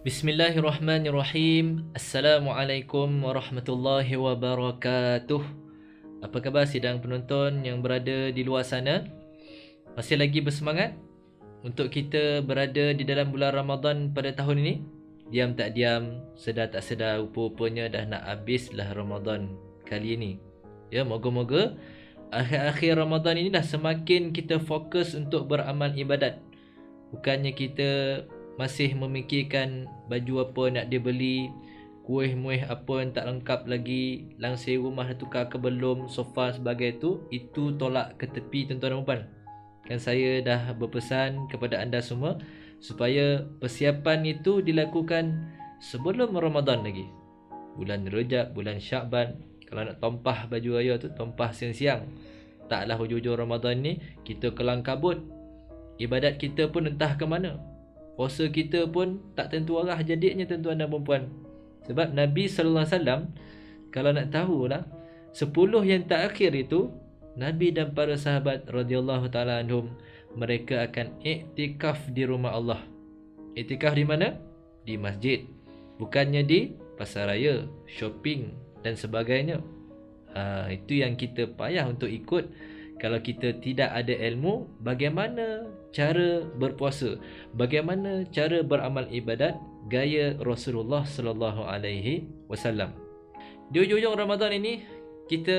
Bismillahirrahmanirrahim. Assalamualaikum warahmatullahi wabarakatuh. Apa khabar sidang penonton yang berada di luar sana? Masih lagi bersemangat untuk kita berada di dalam bulan Ramadan pada tahun ini? Diam tak diam, sedar tak sedar, rupa-rupanya dah nak habislah Ramadan kali ini. Ya, moga-moga akhir-akhir Ramadan ini dah semakin kita fokus untuk beramal ibadat. Bukannya kita masih memikirkan baju apa nak dia beli, kuih-muih apa yang tak lengkap lagi, langsir rumah dah tukar ke belum, sofa sebagai itu tolak ke tepi tuan-tuan dan puan. Kan saya dah berpesan kepada anda semua supaya persiapan itu dilakukan sebelum Ramadan lagi. Bulan Rejab, bulan Syakban, kalau nak tompah baju raya tu tompah siang-siang. Taklah hujung-hujung Ramadan ni kita kelang kabut. Ibadat kita pun entah ke mana. Puasa kita pun tak tentu arah jadinya tuan-tuan dan puan. Sebab Nabi sallallahu alaihi wasallam kalau nak tahulah 10 yang terakhir itu Nabi dan para sahabat radhiyallahu taala anhum mereka akan iktikaf di rumah Allah. Iktikaf di mana? Di masjid. Bukannya di pasar raya, shopping dan sebagainya. Itu yang kita payah untuk ikut. Kalau kita tidak ada ilmu bagaimana cara berpuasa, bagaimana cara beramal ibadat gaya Rasulullah sallallahu alaihi wasallam. Di hujung Ramadan ini kita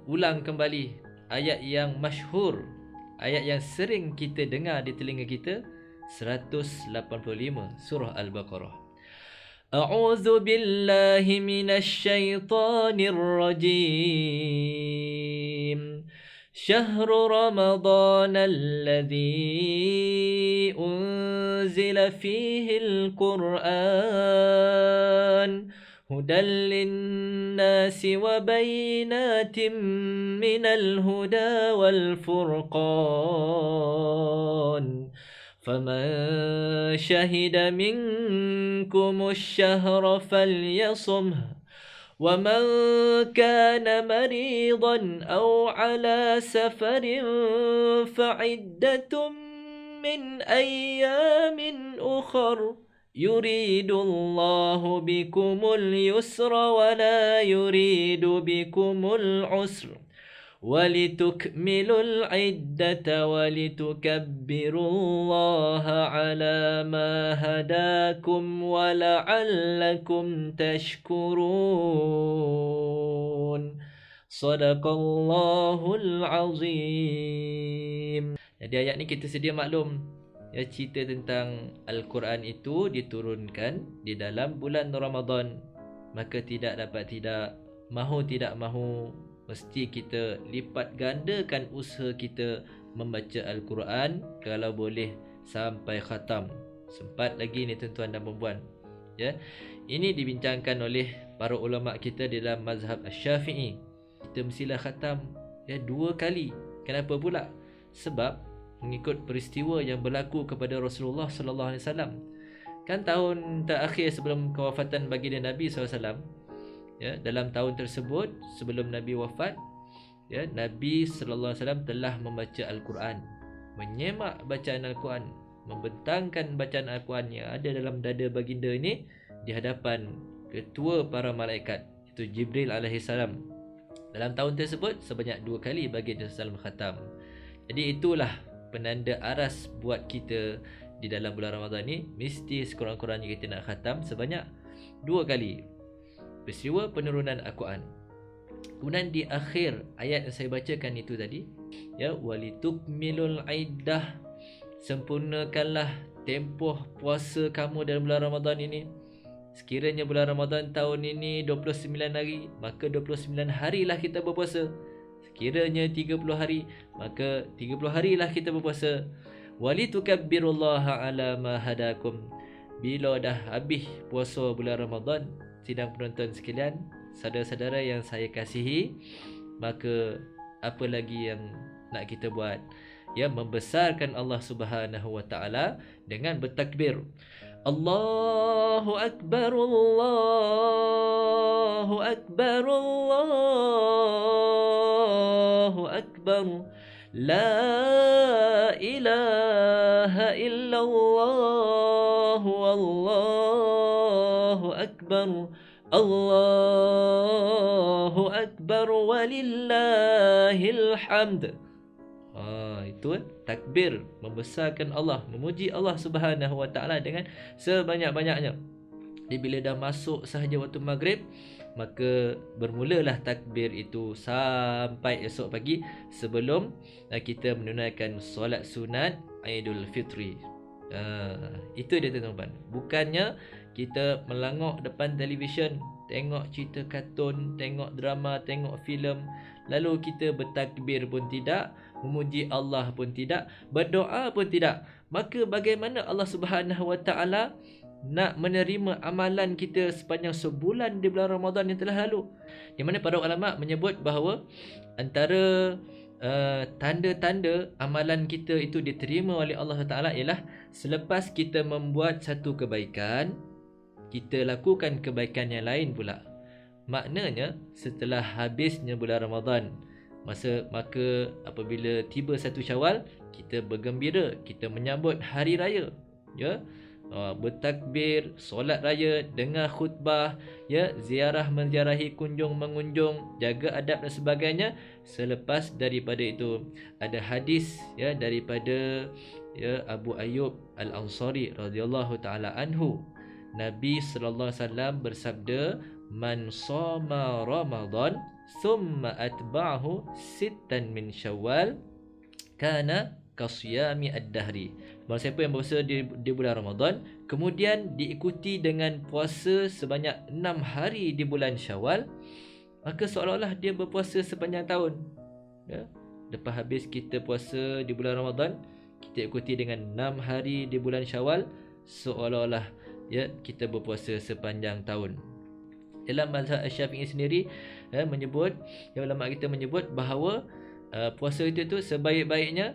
ulang kembali ayat yang masyhur, ayat yang sering kita dengar di telinga kita, 185 surah Al-Baqarah. A'udzu billahi minasy syaithanir rajim. شهر رمضان الذي أنزل فيه القرآن هدى للناس وبينات من الهدى والفرقان فمن شهد منكم الشهر فليصمه ومن كان مريضا أو على سفر فعدة من أيام أخر يريد الله بكم اليسر ولا يريد بكم العسر ولتكملوا العدة ولتكبروا الله على ما هداكم ولعلكم تشكرون صدق الله العظيم. Jadi ayat ni kita sedia maklum ya, cerita tentang Al-Quran itu diturunkan di dalam bulan Ramadan. Maka tidak dapat tidak, mahu tidak mahu, mesti kita lipat gandakan usaha kita membaca Al-Quran kalau boleh sampai khatam. Sempat lagi ni tuan-tuan dan puan-puan. Ya. Ini dibincangkan oleh para ulama kita di dalam mazhab Asy-Syafi'i. Kita mestilah khatam ya 2 kali. Kenapa pula? Sebab mengikut peristiwa yang berlaku kepada Rasulullah sallallahu alaihi wasallam. Kan tahun terakhir sebelum kewafatan baginda Nabi sallallahu alaihi wasallam, ya, dalam tahun tersebut sebelum Nabi wafat, ya, Nabi sallallahu alaihi wasallam telah membaca Al-Quran, menyemak bacaan Al-Quran, membentangkan bacaan Al-Quran yang ada dalam dada baginda ini di hadapan ketua para malaikat, itu Jibril alaihi salam. Dalam tahun tersebut sebanyak 2 kali baginda sallallahu khatam. Jadi itulah penanda aras buat kita di dalam bulan Ramadan ni, mesti sekurang-kurangnya kita nak khatam sebanyak 2 kali. Peristiwa penurunan Al-Quran. Kemudian di akhir ayat yang saya bacakan itu tadi, ya, walitukmilul iddah, sempurnakanlah tempoh puasa kamu dalam bulan Ramadan ini. Sekiranya bulan Ramadan tahun ini 29 hari, maka 29 harilah kita berpuasa. Sekiranya 30 hari, maka 30 harilah kita berpuasa. Walitukabbirullaha ala ma hadakum. Bila dah habis puasa bulan Ramadan, sidang penonton sekalian, saudara-saudara yang saya kasihi, maka apa lagi yang nak kita buat? Ya, membesarkan Allah Subhanahu wa taala dengan bertakbir. Allahu akbar, Allahu akbar, Allahu akbar. La ilaha illallah wallahu akbar. Allahu akbar walillahil hamd. Itu takbir, membesarkan Allah, memuji Allah Subhanahu wa taala dengan sebanyak-banyaknya. Jadi bila dah masuk sahaja waktu maghrib, maka bermulalah takbir itu sampai esok pagi sebelum kita menunaikan solat sunat Aidul Fitri. Itu dia tuan-tuan. Bukannya kita melangok depan televisyen, tengok cerita kartun, tengok drama, tengok filem, lalu kita bertakbir pun tidak, memuji Allah pun tidak, berdoa pun tidak. Maka bagaimana Allah Subhanahu wa taala nak menerima amalan kita sepanjang sebulan di bulan Ramadan yang telah lalu? Di mana para ulama menyebut bahawa antara tanda-tanda amalan kita itu diterima oleh Allah Taala ialah selepas kita membuat satu kebaikan, kita lakukan kebaikan yang lain pula. Maknanya setelah habisnya bulan Ramadan, maka apabila tiba 1 Syawal, kita bergembira, kita menyambut hari raya, ya, bertakbir, solat raya, dengar khutbah, ya, ziarah menziarahi, kunjung mengunjung, jaga adab dan sebagainya. Selepas daripada itu ada hadis, ya, daripada, ya, Abu Ayyub Al-Ansari radhiyallahu taala anhu. Nabi sallallahu alaihi wasallam bersabda, "Man shoma Ramadan thumma atba'ahu sittan min Syawal kana kasiyami ad-dahri." Barang siapa yang berpuasa di bulan Ramadan, kemudian diikuti dengan puasa sebanyak 6 hari di bulan Syawal, maka seolah-olah dia berpuasa sepanjang tahun. Ya? Lepas habis kita puasa di bulan Ramadan, kita ikuti dengan 6 hari di bulan Syawal, seolah-olah, ya, kita berpuasa sepanjang tahun. Dalam mazhab Syafi'i sendiri, menyebut, ya, ulama kita menyebut bahawa puasa itu sebaik-baiknya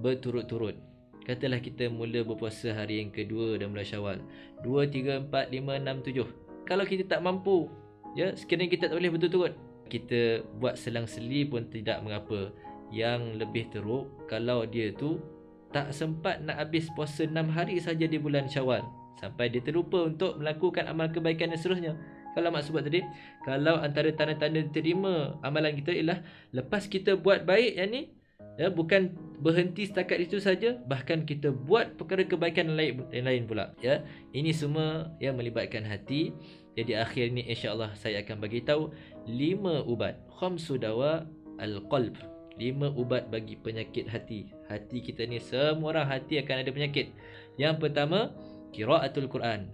berturut-turut. Katalah kita mula berpuasa hari yang kedua dalam bulan Syawal, 2, 3, 4, 5, 6, 7. Kalau kita tak mampu, ya, sekiranya kita tak boleh berturut-turut, kita buat selang-seli pun tidak mengapa. Yang lebih teruk kalau dia tu tak sempat nak habis puasa 6 hari saja di bulan Syawal, sampai dia terlupa untuk melakukan amal kebaikan dan seterusnya. Kalau mak sebut tadi, kalau antara tanda-tanda diterima amalan kita ialah lepas kita buat baik yang ni, ya, bukan berhenti setakat itu saja, bahkan kita buat perkara kebaikan yang lain pula, ya. Ini semua yang melibatkan hati. Jadi akhir ni insya-Allah saya akan bagi tahu 5 ubat, khamsu dawa al-qalb, 5 ubat bagi penyakit hati. Hati kita ni, semua orang hati akan ada penyakit. Yang pertama, qiraatul Quran.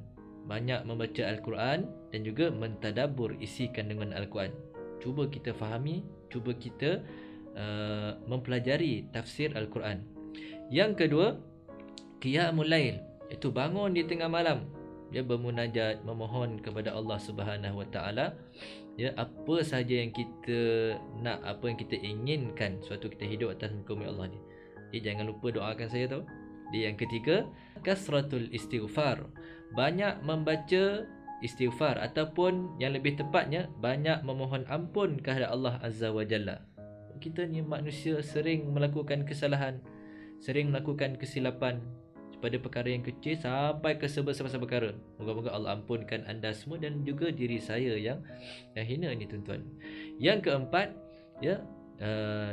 Banyak membaca Al-Quran dan juga mentadabbur isi kandungan Al-Quran. Cuba kita fahami, cuba kita mempelajari tafsir Al-Quran. Yang kedua, qiyamul lail, itu bangun di tengah malam, dia bermunajat, memohon kepada Allah Subhanahu Wa Taala, ya, apa saja yang kita nak, apa yang kita inginkan suatu kita hidup atas muka bumi Allah ni. Jangan lupa doakan saya tau. Yang ketiga, kasratul istighfar, banyak membaca istighfar, ataupun yang lebih tepatnya banyak memohon ampun kepada Allah Azza wa Jalla. Kita ni manusia sering melakukan kesalahan, sering melakukan kesilapan pada perkara yang kecil sampai ke sebesar-besar perkara. Moga-moga Allah ampunkan anda semua dan juga diri saya yang hina ni, tuan-tuan. Yang keempat, ya,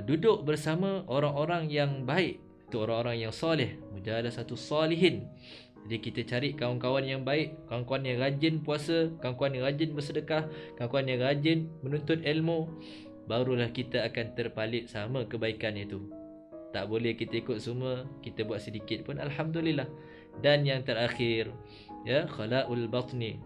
duduk bersama orang-orang yang baik, itu orang-orang yang soleh, mujalasatu solihin. Jadi kita cari kawan-kawan yang baik, kawan-kawan yang rajin puasa, kawan-kawan yang rajin bersedekah, kawan-kawan yang rajin menuntut ilmu, barulah kita akan terpalit sama kebaikan itu. Tak boleh kita ikut semua, kita buat sedikit pun alhamdulillah. Dan yang terakhir, ya, khala'ul batni,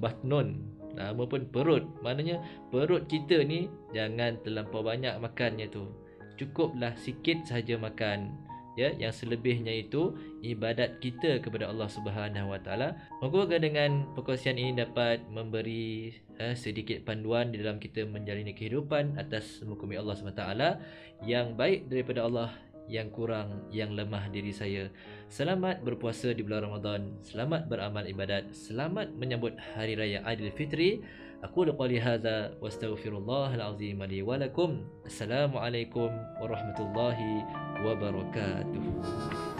batnun, nama pun perut. Maknanya perut kita ni jangan terlampau banyak makannya tu. Cukuplah sikit saja makan, ya. Yang selebihnya itu ibadat kita kepada Allah Subhanahu Wa Taala. Moga-moga dengan perkongsian ini dapat memberi sedikit panduan di dalam kita menjalani kehidupan atas muka bumi Allah Subhanahu Wa Taala, yang baik daripada Allah, yang kurang, yang lemah diri saya. Selamat berpuasa di bulan Ramadan, selamat beramal ibadat, selamat menyambut hari raya Aidilfitri. Aku qouli hadza wastaghfirullahal azim li wa lakum. Assalamualaikum warahmatullahi wabarakatuh.